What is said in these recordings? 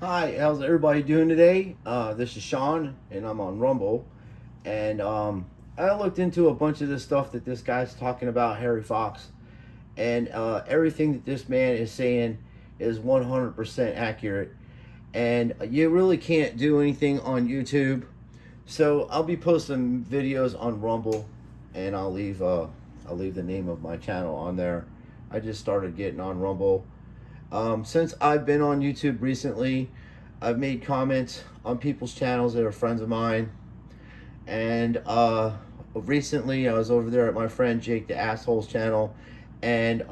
Hi, how's everybody doing today? This is Sean, and I'm on Rumble. And I looked into a bunch of this stuff that this guy's talking about, Harry Vox, and everything that this man is saying is 100% accurate. And you really can't do anything on YouTube. So I'll be posting videos on Rumble, and I'll leave the name of my channel on there. I just started getting on Rumble. Since I've been on YouTube recently, I've made comments on people's channels that are friends of mine. And recently, I was over there at my friend Jake the Asshole's channel, and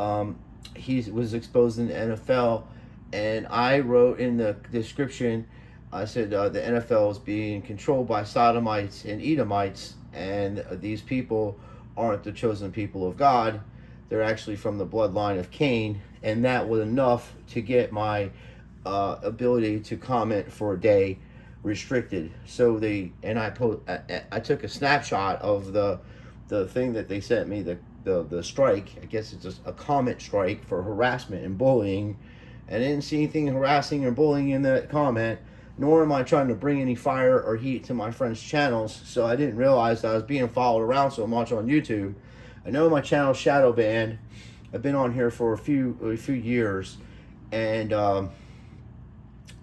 he was exposing the NFL. And I wrote in the description, I said the NFL is being controlled by sodomites and Edomites, and these people aren't the chosen people of God. They're actually from the bloodline of Cain, and that was enough to get my ability to comment for a day restricted. So I took a snapshot of the thing that they sent me, the strike. I guess it's just a comment strike for harassment and bullying. I didn't see anything harassing or bullying in that comment, nor am I trying to bring any fire or heat to my friends' channels. So I didn't realize that I was being followed around so much on YouTube. I know my channel's shadow banned. I've been on here for a few years, and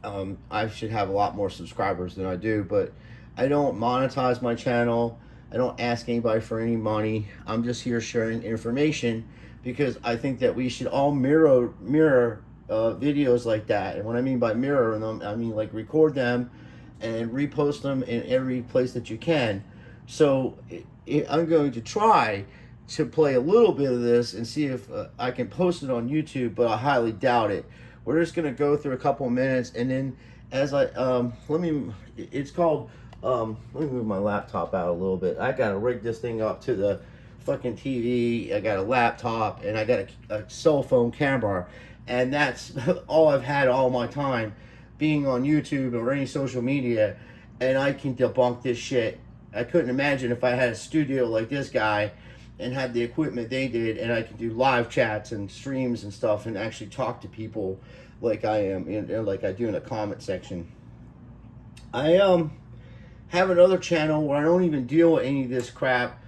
I should have a lot more subscribers than I do. But I don't monetize my channel. I don't ask anybody for any money. I'm just here sharing information because I think that we should all mirror videos like that. And what I mean by mirror them, I mean like record them and repost them in every place that you can. So I'm going to try to play a little bit of this and see if I can post it on YouTube, but I highly doubt it. We're just gonna go through a couple of minutes, and then as I it's called let me move my laptop out a little bit. I gotta rig this thing up to the fucking TV. I got a laptop and I got a cell phone camera, and that's all I've had all my time being on YouTube or any social media, and I can debunk this shit. I couldn't imagine if I had a studio like this guy and had the equipment they did, and I could do live chats and streams and stuff and actually talk to people like I am, like I do in a comment section. I have another channel where I don't even deal with any of this crap.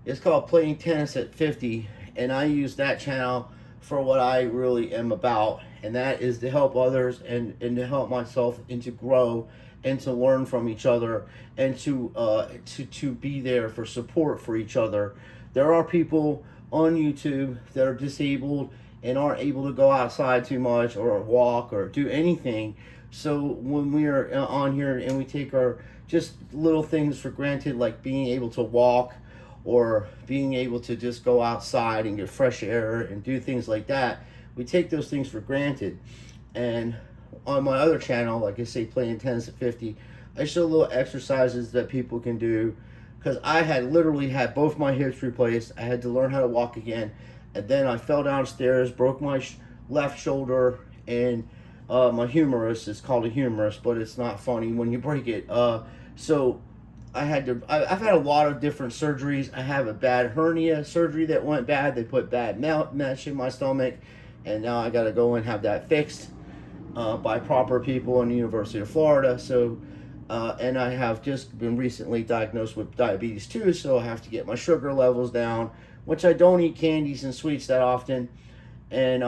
It's called Playing Tennis at 50, and I use that channel for what I really am about, and that is to help others and to help myself and to grow and to learn from each other and to be there for support for each other. There are people on YouTube that are disabled and aren't able to go outside too much or walk or do anything. So when we are on here and we take our just little things for granted, like being able to walk or being able to just go outside and get fresh air and do things like that, we take those things for granted. And on my other channel, like I say, Playing Tennis at 50, I show little exercises that people can do, because I had literally had both my hips replaced. I had to learn how to walk again, and then I fell downstairs, broke my left shoulder, and my humerus. It's called a humerus, but it's not funny when you break it. So I've had a lot of different surgeries. I have a bad hernia surgery that went bad. They put bad mesh in my stomach, and now I got to go and have that fixed by proper people in the University of Florida. So, and I have just been recently diagnosed with diabetes too, so I have to get my sugar levels down, which I don't eat candies and sweets that often. And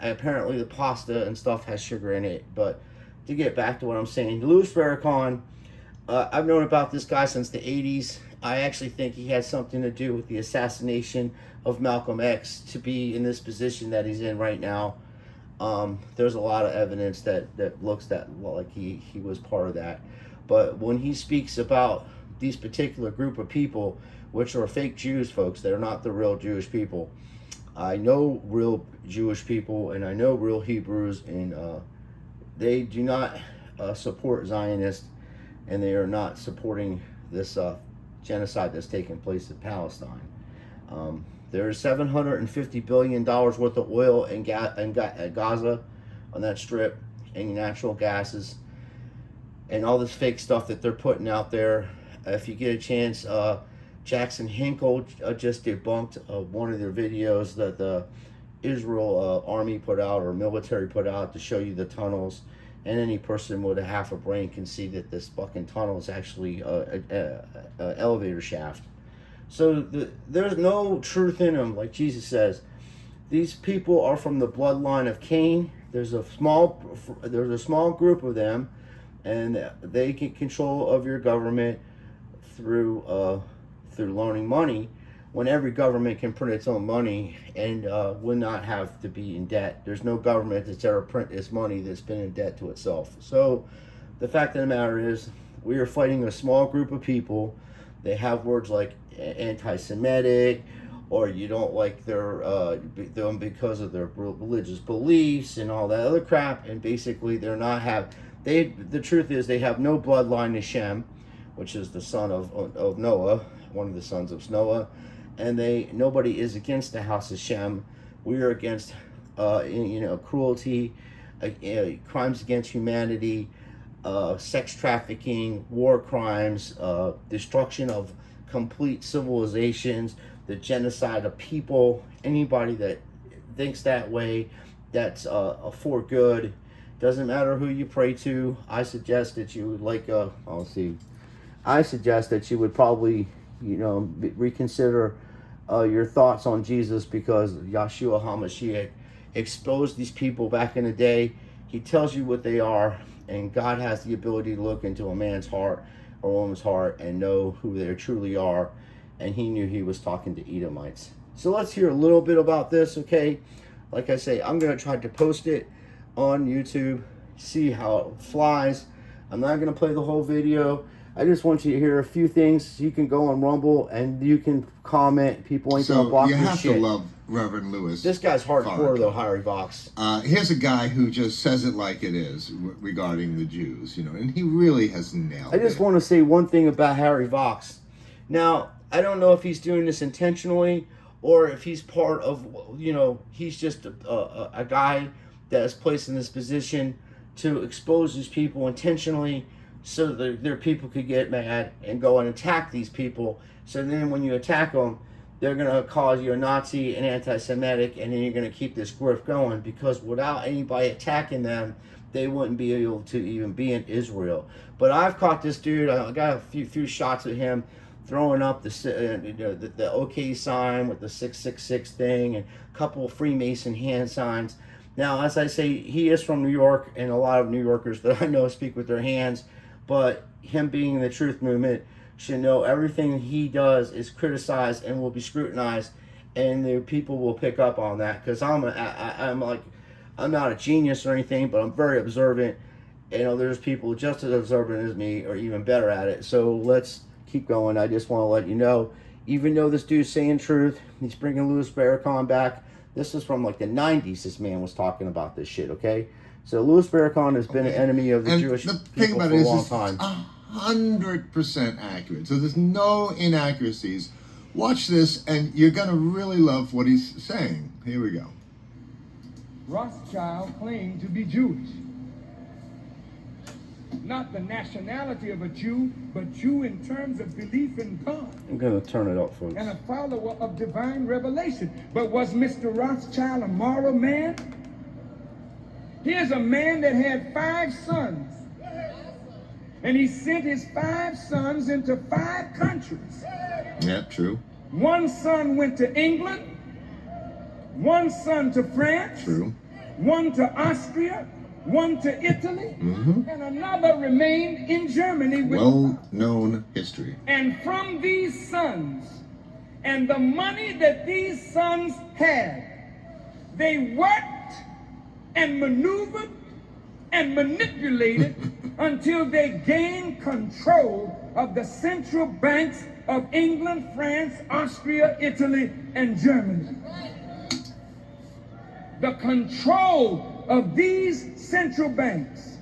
apparently the pasta and stuff has sugar in it. But to get back to what I'm saying, Louis Farrakhan, I've known about this guy since the 80s. I actually think he had something to do with the assassination of Malcolm X to be in this position that he's in right now. There's a lot of evidence that looks like he was part of that. But when he speaks about these particular group of people, which are fake Jews, folks, they're not the real Jewish people. I know real Jewish people, and I know real Hebrews, and they do not support Zionists, and they are not supporting this genocide that's taking place in Palestine. There's $750 billion worth of oil in Gaza, on that strip, and natural gases, and all this fake stuff that they're putting out there. If you get a chance, Jackson Hinkle just debunked one of their videos that the Israel army put out, or military put out, to show you the tunnels and any person with a half a brain can see that this fucking tunnel is actually a elevator shaft. So there's no truth in them, like Jesus says. These people are from the bloodline of Cain. There's a small group of them, and they get control of your government through loaning money, when every government can print its own money and will not have to be in debt. There's no government that's ever printed its money that's been in debt to itself. So the fact of the matter is, we are fighting a small group of people. They have words like anti-Semitic, or you don't like them because of their religious beliefs and all that other crap. And basically, the truth is, they have no bloodline to Shem, which is the son of Noah, one of the sons of Noah. And nobody is against the house of Shem. We are against cruelty, crimes against humanity, sex trafficking, war crimes, destruction of complete civilizations, the genocide of people. Anybody that thinks that way, that's for good. Doesn't matter who you pray to. I suggest that you would I suggest that you would probably, reconsider your thoughts on Jesus, because Yeshua HaMashiach exposed these people back in the day. He tells you what they are, and God has the ability to look into a man's heart or a woman's heart and know who they truly are. And he knew he was talking to Edomites. So let's hear a little bit about this, okay? Like I say, I'm going to try to post it on YouTube, see how it flies. I'm not going to play the whole video. I just want you to hear a few things. You can go on Rumble and you can comment. People ain't going to block your shit. So you have to love Reverend Lewis. This guy's hardcore, though, Harry Vox. Here's a guy who just says it like it is regarding the Jews, and he really has nailed it. I just want to say one thing about Harry Vox. Now, I don't know if he's doing this intentionally or if he's part of, he's just a guy that is placed in this position to expose these people intentionally, so that their people could get mad and go and attack these people. So then when you attack them, they're going to call you a Nazi and anti-Semitic, and then you're going to keep this grift going, because without anybody attacking them, they wouldn't be able to even be in Israel. But I've caught this dude. I got a few shots of him throwing up the OK sign with the 666 thing, and a couple of Freemason hand signs. Now, as I say, he is from New York, and a lot of New Yorkers that I know speak with their hands. But him being in the truth movement should know everything he does is criticized and will be scrutinized, and the people will pick up on that. Because I'm not a genius or anything, but I'm very observant. There's people just as observant as me, or even better at it. So let's keep going. I just want to let you know, even though this dude's saying truth, he's bringing Louis Farrakhan back. This is from like the 90s. This man was talking about this shit. Okay. So Louis Farrakhan has been an enemy of the Jewish people for a long time. 100% accurate. So there's no inaccuracies. Watch this, and you're going to really love what he's saying. Here we go. Rothschild claimed to be Jewish. Not the nationality of a Jew, but Jew in terms of belief in God. I'm going to turn it up, folks. And a follower of divine revelation. But was Mr. Rothschild a moral man? Here's a man that had 5 sons. And he sent his 5 sons into 5 countries. Yeah, true. 1 son went to England. 1 son to France. True. 1 to Austria. 1 to Italy. And another remained in Germany. Well-known history. And from these sons, and the money that these sons had, they worked and maneuvered and manipulated until they gained control of the central banks of England, France, Austria, Italy, and Germany. The control of these central banks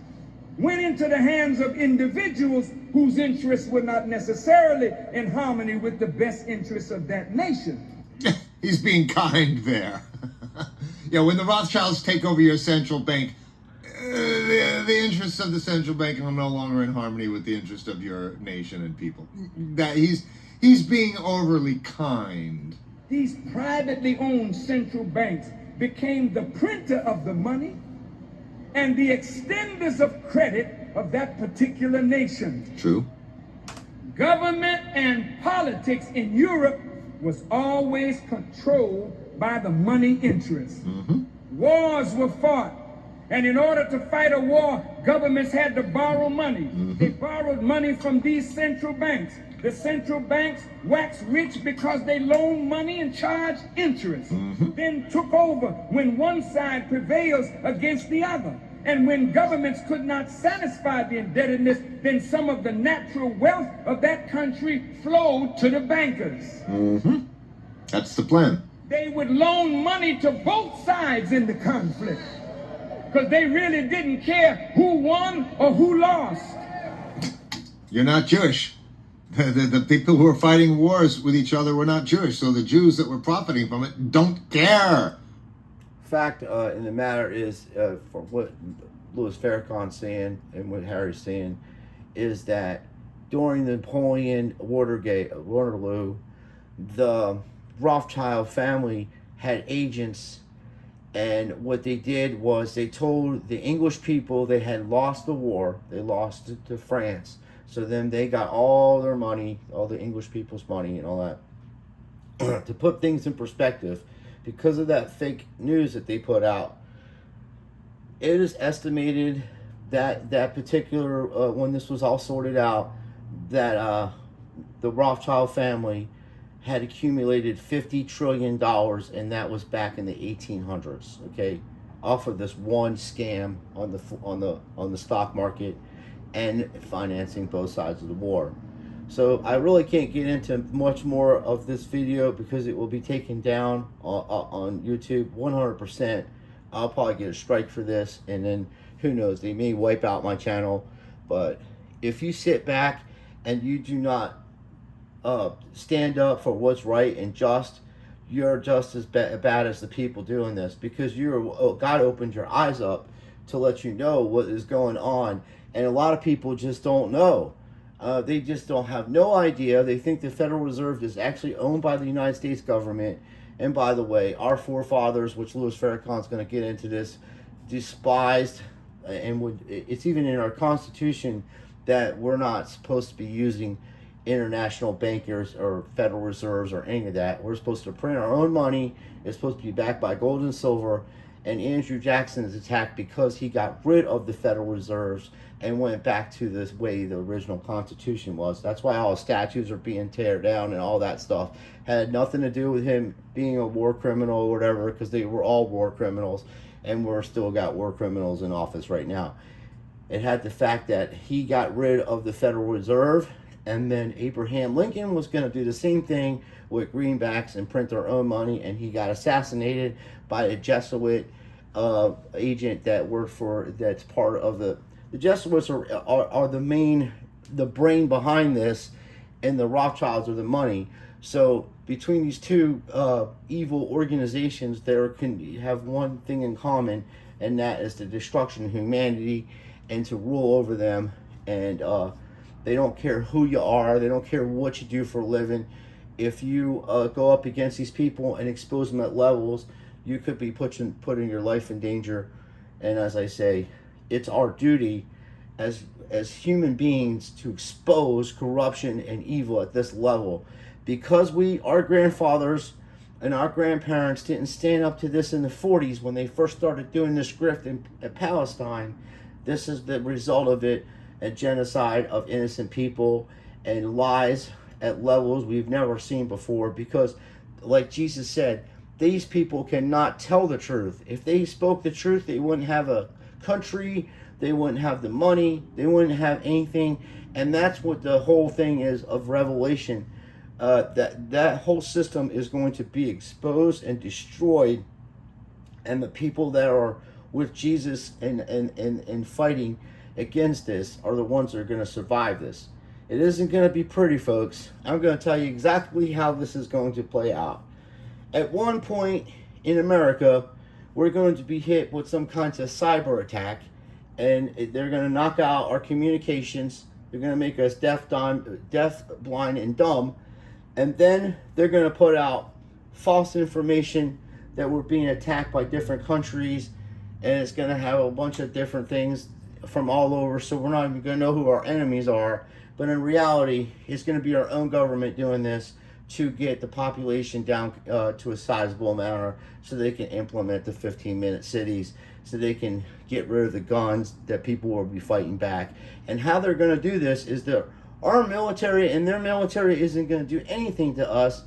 went into the hands of individuals whose interests were not necessarily in harmony with the best interests of that nation. He's being kind there. When the Rothschilds take over your central bank, the interests of the central bank are no longer in harmony with the interest of your nation and people. That he's being overly kind. These privately owned central banks became the printer of the money and the extenders of credit of that particular nation. True. Government and politics in Europe was always controlled by the money interests. Wars were fought, and in order to fight a war, governments had to borrow money. They borrowed money from these central banks. The central banks waxed rich because they loaned money and charged interest, then took over when one side prevails against the other. And when governments could not satisfy the indebtedness, then some of the natural wealth of that country flowed to the bankers. That's the plan. They would loan money to both sides in the conflict because they really didn't care who won or who lost. You're not Jewish. The people who were fighting wars with each other were not Jewish, so the Jews that were profiting from it don't care. Fact in the matter is, for what Louis Farrakhan's saying and what Harry's saying, is that during the Napoleon Waterloo, the Rothschild family had agents, and what they did was they told the English people they had lost the war, they lost it to France, so then they got all their money, all the English people's money and all that. To put things in perspective, because of that fake news that they put out, it is estimated that that particular, when this was all sorted out, that the Rothschild family had accumulated $50 trillion, and that was back in the 1800s, okay, off of this one scam on the stock market and financing both sides of the war. So I really can't get into much more of this video because it will be taken down on YouTube 100%. I'll probably get a strike for this, and then who knows, they may wipe out my channel. But if you sit back and you do not stand up for what's right and just, you're just as bad as the people doing this, because God opened your eyes up to let you know what is going on, and a lot of people just don't know. They just don't have no idea. They think the Federal Reserve is actually owned by the United States government. And by the way, our forefathers, which Louis Farrakhan's going to get into this, despised, and it's even in our Constitution that we're not supposed to be using international bankers or Federal Reserves or any of that. We're supposed to print our own money. It's supposed to be backed by gold and silver. And Andrew Jackson is attacked because he got rid of the Federal Reserves and went back to this way the original Constitution was. That's why all statues are being teared down and all that stuff. Had nothing to do with him being a war criminal or whatever, because they were all war criminals, and we're still got war criminals in office right now. It had the fact that he got rid of the Federal Reserve, and then Abraham Lincoln was going to do the same thing with greenbacks and print their own money, and he got assassinated by a Jesuit agent that worked for, that's part of the Jesuits are the brain behind this, and the Rothschilds are the money. So between these two evil organizations, there can have one thing in common, and that is the destruction of humanity and to rule over them. And they don't care who you are. They don't care what you do for a living. If you go up against these people and expose them at levels, you could be putting your life in danger. And as I say, it's our duty as human beings to expose corruption and evil at this level, because our grandfathers and our grandparents didn't stand up to this in the 40s when they first started doing this grift in Palestine. This is the result of it, a genocide of innocent people and lies at levels we've never seen before, because like Jesus said, these people cannot tell the truth. If they spoke the truth, they wouldn't have a country, they wouldn't have the money, they wouldn't have anything. And that's what the whole thing is of Revelation. That whole system is going to be exposed and destroyed, and the people that are with Jesus and fighting against this are the ones that are going to survive this. It isn't going to be pretty, folks. I'm going to tell you exactly how this is going to play out. At one point in America, we're going to be hit with some kinds of cyber attack, and they're going to knock out our communications. They're going to make us deaf, blind, and dumb. And then they're going to put out false information that we're being attacked by different countries, and it's going to have a bunch of different things from all over, so we're not even going to know who our enemies are. But in reality, it's going to be our own government doing this to get the population down to a sizable amount, so they can implement the 15-minute cities, so they can get rid of the guns that people will be fighting back. And how they're going to do this is that our military and their military isn't going to do anything to us.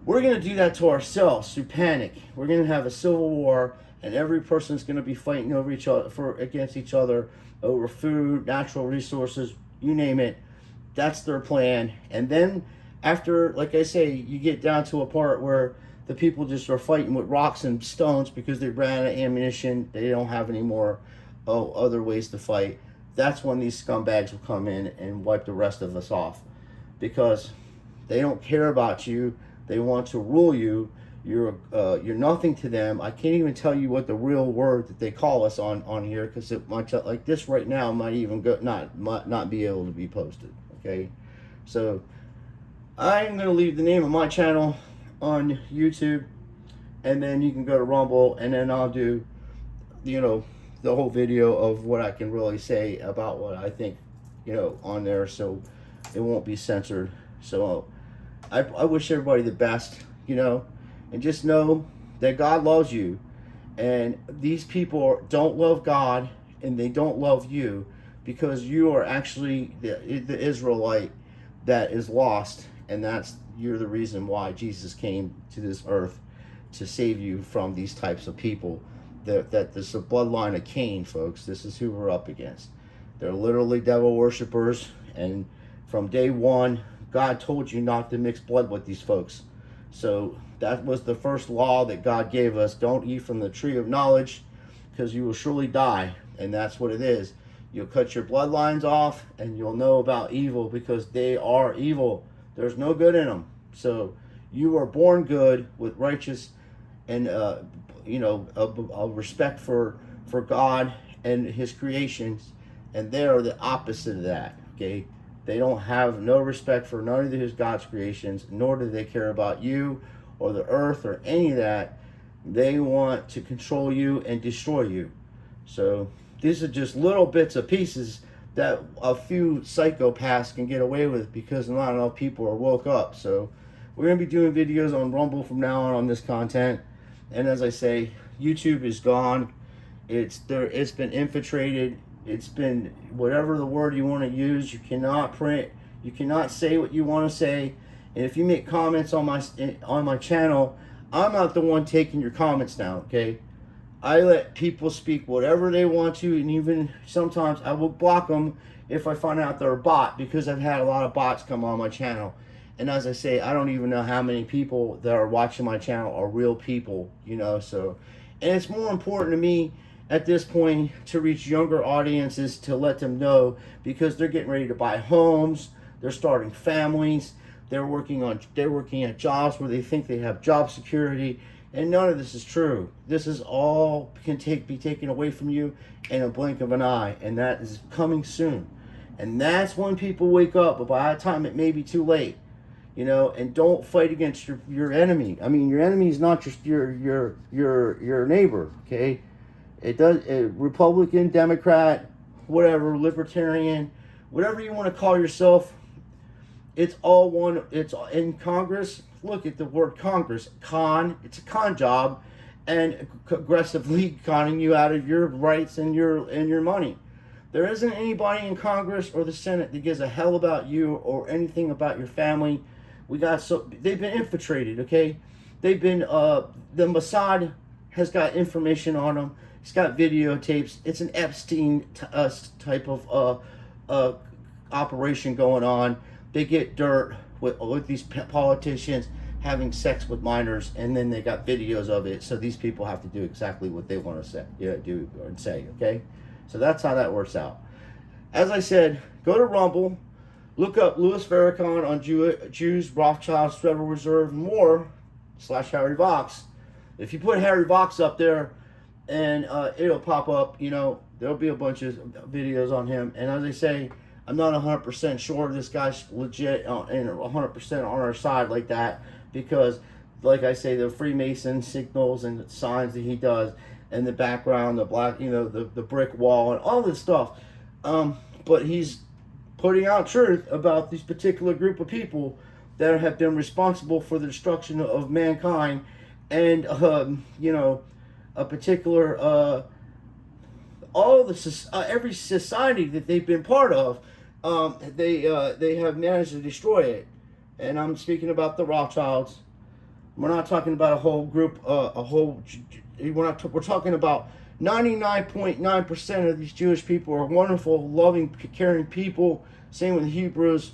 We're going to do that to ourselves through panic. We're going to have a civil war, and every person's going to be fighting over each other, against each other, over food, natural resources, you name it. That's their plan. And then after, like I say, you get down to a part where the people just are fighting with rocks and stones because they ran out of ammunition. They don't have any more other ways to fight. That's when these scumbags will come in and wipe the rest of us off, because they don't care about you. They want to rule you. You're nothing to them. I can't even tell you what the real word that they call us on here, because it might, like this right now, might even not be able to be posted. Okay, so I'm gonna leave the name of my channel on YouTube, and then you can go to Rumble, and then I'll do, you know, the whole video of what I can really say about what I think, you know, on there, so it won't be censored. So I wish everybody the best, you know, and just know that God loves you, and these people don't love God, and they don't love you, because you are actually the Israelite that is lost, and you're the reason why Jesus came to this earth, to save you from these types of people. That this is a bloodline of Cain, folks. This is who we're up against. They're literally devil worshippers, and from day one, God told you not to mix blood with these folks. So that was the first law that God gave us. Don't eat from the tree of knowledge, because you will surely die. And that's what it is. You'll cut your bloodlines off, and you'll know about evil, because they are evil. There's no good in them. So you are born good with righteous and you know, a respect for God and his creations, and they are the opposite of that. Okay, they don't have no respect for none of his God's creations, nor do they care about you or the earth or any of that. They want to control you and destroy you. So these are just little bits of pieces that a few psychopaths can get away with, because not enough people are woke up. So we're going to be doing videos on Rumble from now on this content. And as I say, YouTube is gone. It's been infiltrated. It's been, whatever the word you want to use, you cannot print. You cannot say what you want to say. And if you make comments on my channel, I'm not the one taking your comments down, okay? I let people speak whatever they want to, and even sometimes I will block them if I find out they're a bot, because I've had a lot of bots come on my channel. And as I say, I don't even know how many people that are watching my channel are real people, you know. So, and it's more important to me at this point to reach younger audiences, to let them know, because they're getting ready to buy homes, they're starting families, they're working at jobs where they think they have job security, and none of this is true. This is all be taken away from you in a blink of an eye, and that is coming soon. And that's when people wake up, but by that time it may be too late. You know, and don't fight against your enemy. I mean, your enemy is not just your neighbor, okay? Republican, Democrat, whatever, Libertarian, whatever you want to call yourself, it's all one. It's in Congress. Look at the word Congress. It's a con job, and aggressively conning you out of your rights and your money. There isn't anybody in Congress or the Senate that gives a hell about you or anything about your family. They've been infiltrated, okay? They've been, the Mossad has got information on them. It's got videotapes. It's an Epstein type of operation going on. They get dirt with these politicians having sex with minors, and then they got videos of it. So these people have to do exactly what they want to say, do and say, okay? So that's how that works out. As I said, go to Rumble. Look up Louis Farrakhan on Jews, Rothschilds, Federal Reserve, more, / Harry Vox. If you put Harry Vox up there, and it'll pop up, you know, there'll be a bunch of videos on him. And as I say, I'm not 100% sure this guy's legit and 100% on our side like that, because, like I say, the Freemason signals and signs that he does, in the background, the black, the brick wall and all this stuff. But he's putting out truth about this particular group of people that have been responsible for the destruction of mankind, and a particular all the every society that they've been part of, they have managed to destroy it. And I'm speaking about the Rothschilds. We're not talking about a whole group, we're talking about 99.9% of these Jewish people are wonderful, loving, caring people. Same with the Hebrews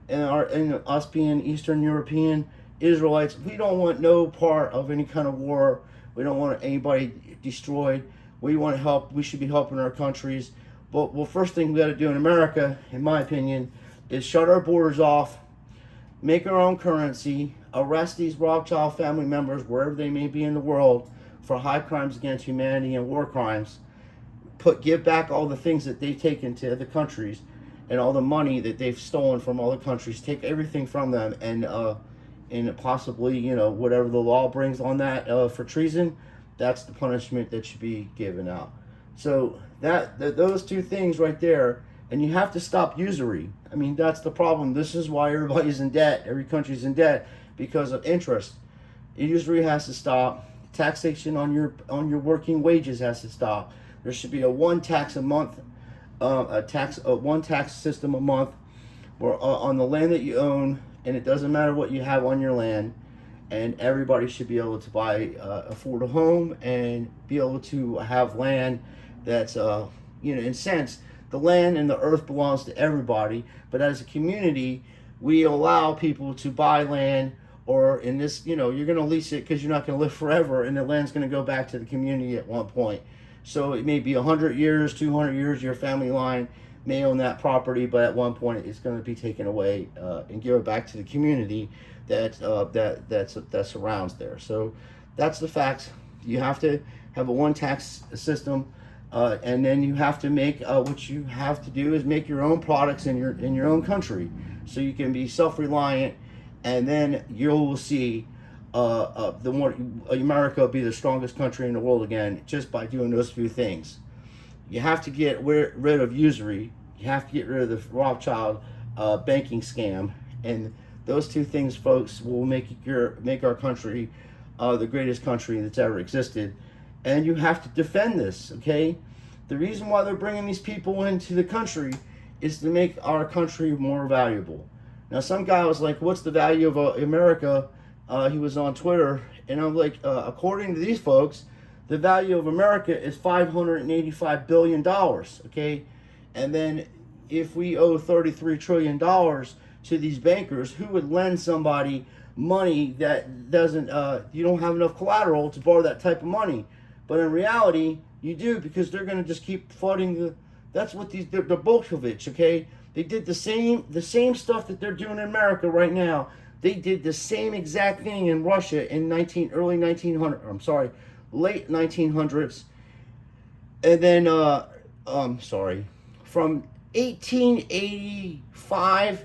and us being Eastern European Israelites. We don't want no part of any kind of war. We don't want anybody destroyed. We want to help. We should be helping our countries. But well, first thing we got to do in America, in my opinion, is shut our borders off, make our own currency, arrest these Rothschild family members wherever they may be in the world for high crimes against humanity and war crimes. Give back all the things that they've taken to other countries, and all the money that they've stolen from all the countries. Take everything from them, and possibly, whatever the law brings on that for treason, that's the punishment that should be given out. So those two things right there, and you have to stop usury. I mean, that's the problem. This is why everybody's in debt. Every country's in debt because of interest. Usury has to stop. Taxation on your working wages has to stop. There should be one tax a month, one tax system a month, or on the land that you own, and it doesn't matter what you have on your land. And everybody should be able to afford a home and be able to have land that's, in a sense, the land and the earth belongs to everybody. But as a community, we allow people to buy land, or in this, you're going to lease it because you're not going to live forever, and the land's going to go back to the community at one point. So it may be 100 years, 200 years, your family line may own that property, but at one point it's going to be taken away and given back to the community that surrounds there. So that's the facts. You have to have a one tax system, and then you have to make what you have to do is make your own products in your own country, so you can be self-reliant, and then you'll see the more America will be the strongest country in the world again, just by doing those few things. You have to get rid of usury. You have to get rid of the Rothschild banking scam, and those two things, folks, will make our country the greatest country that's ever existed. And you have to defend this, okay? The reason why they're bringing these people into the country is to make our country more valuable. Now, some guy was like, what's the value of America? He was on Twitter, and I'm like, according to these folks, the value of America is $585 billion, okay? And then if we owe $33 trillion to these bankers, who would lend somebody money that doesn't, you don't have enough collateral to borrow that type of money? But in reality, you do, because they're going to just keep flooding that's what they're Bolsheviks, okay? They did the same stuff that they're doing in America right now. They did the same exact thing in Russia in late 1900s. And then, from 1885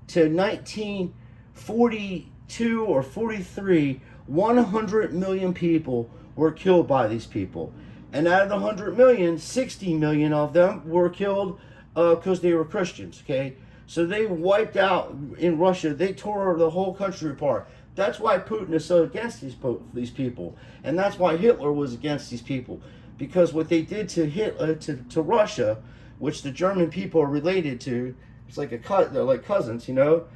to 1942 or 43, 100 million people were killed by these people. And out of the 100 million, 60 million of them were killed because they were Christians, okay? So they wiped out, in Russia, they tore the whole country apart. That's why Putin is so against these people. And that's why Hitler was against these people. Because what they did to Russia, which the German people are related to, it's like they're like cousins, so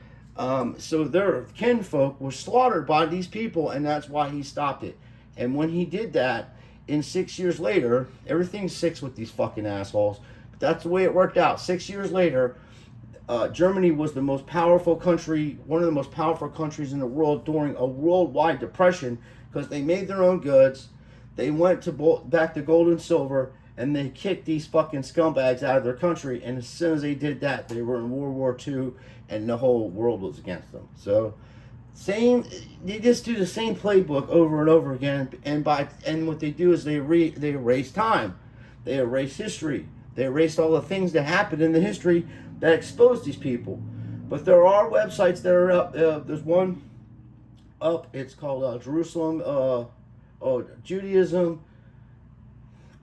their kinfolk were slaughtered by these people, and that's why he stopped it. And when he did that, in 6 years later, everything's 6 with these fucking assholes, but that's the way it worked out. 6 years later, Germany was the most powerful country, one of the most powerful countries in the world during a worldwide depression, because they made their own goods. They went back to gold and silver, and they kicked these fucking scumbags out of their country. And as soon as they did that, they were in World War II, and the whole world was against them. So, they just do the same playbook over and over again. And what they do is they erase time, they erase history, they erase all the things that happened in the history that exposed these people. But there are websites that are up. There's one up. It's called Jerusalem, Judaism,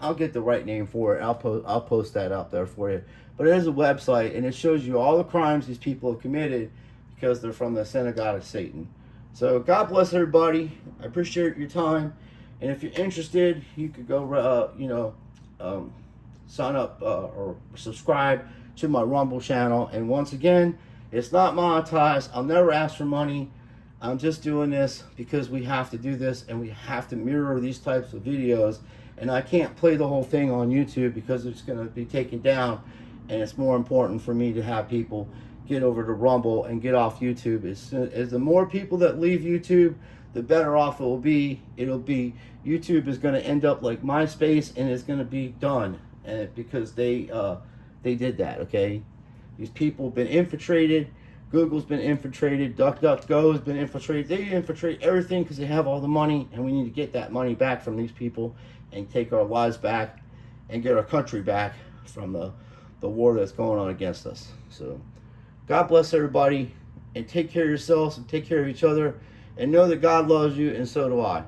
I'll get the right name for it. I'll post that up there for you. But it is a website, and it shows you all the crimes these people have committed because they're from the synagogue of Satan. So God bless everybody. I appreciate your time, and if you're interested, you could go sign up or subscribe to my Rumble channel. And once again, it's not monetized. I'll never ask for money. I'm just doing this because we have to do this, and we have to mirror these types of videos. And I can't play the whole thing on YouTube because it's going to be taken down, and it's more important for me to have people get over to Rumble and get off YouTube. As the more people that leave YouTube, the better off it will be. YouTube is going to end up like MySpace, and it's going to be done, because they did that. Okay, these people have been infiltrated. Google's been infiltrated. DuckDuckGo has been infiltrated. They infiltrate everything because they have all the money, and we need to get that money back from these people and take our lives back and get our country back from the war that's going on against us. So God bless everybody, and take care of yourselves and take care of each other, and know that God loves you, and so do I.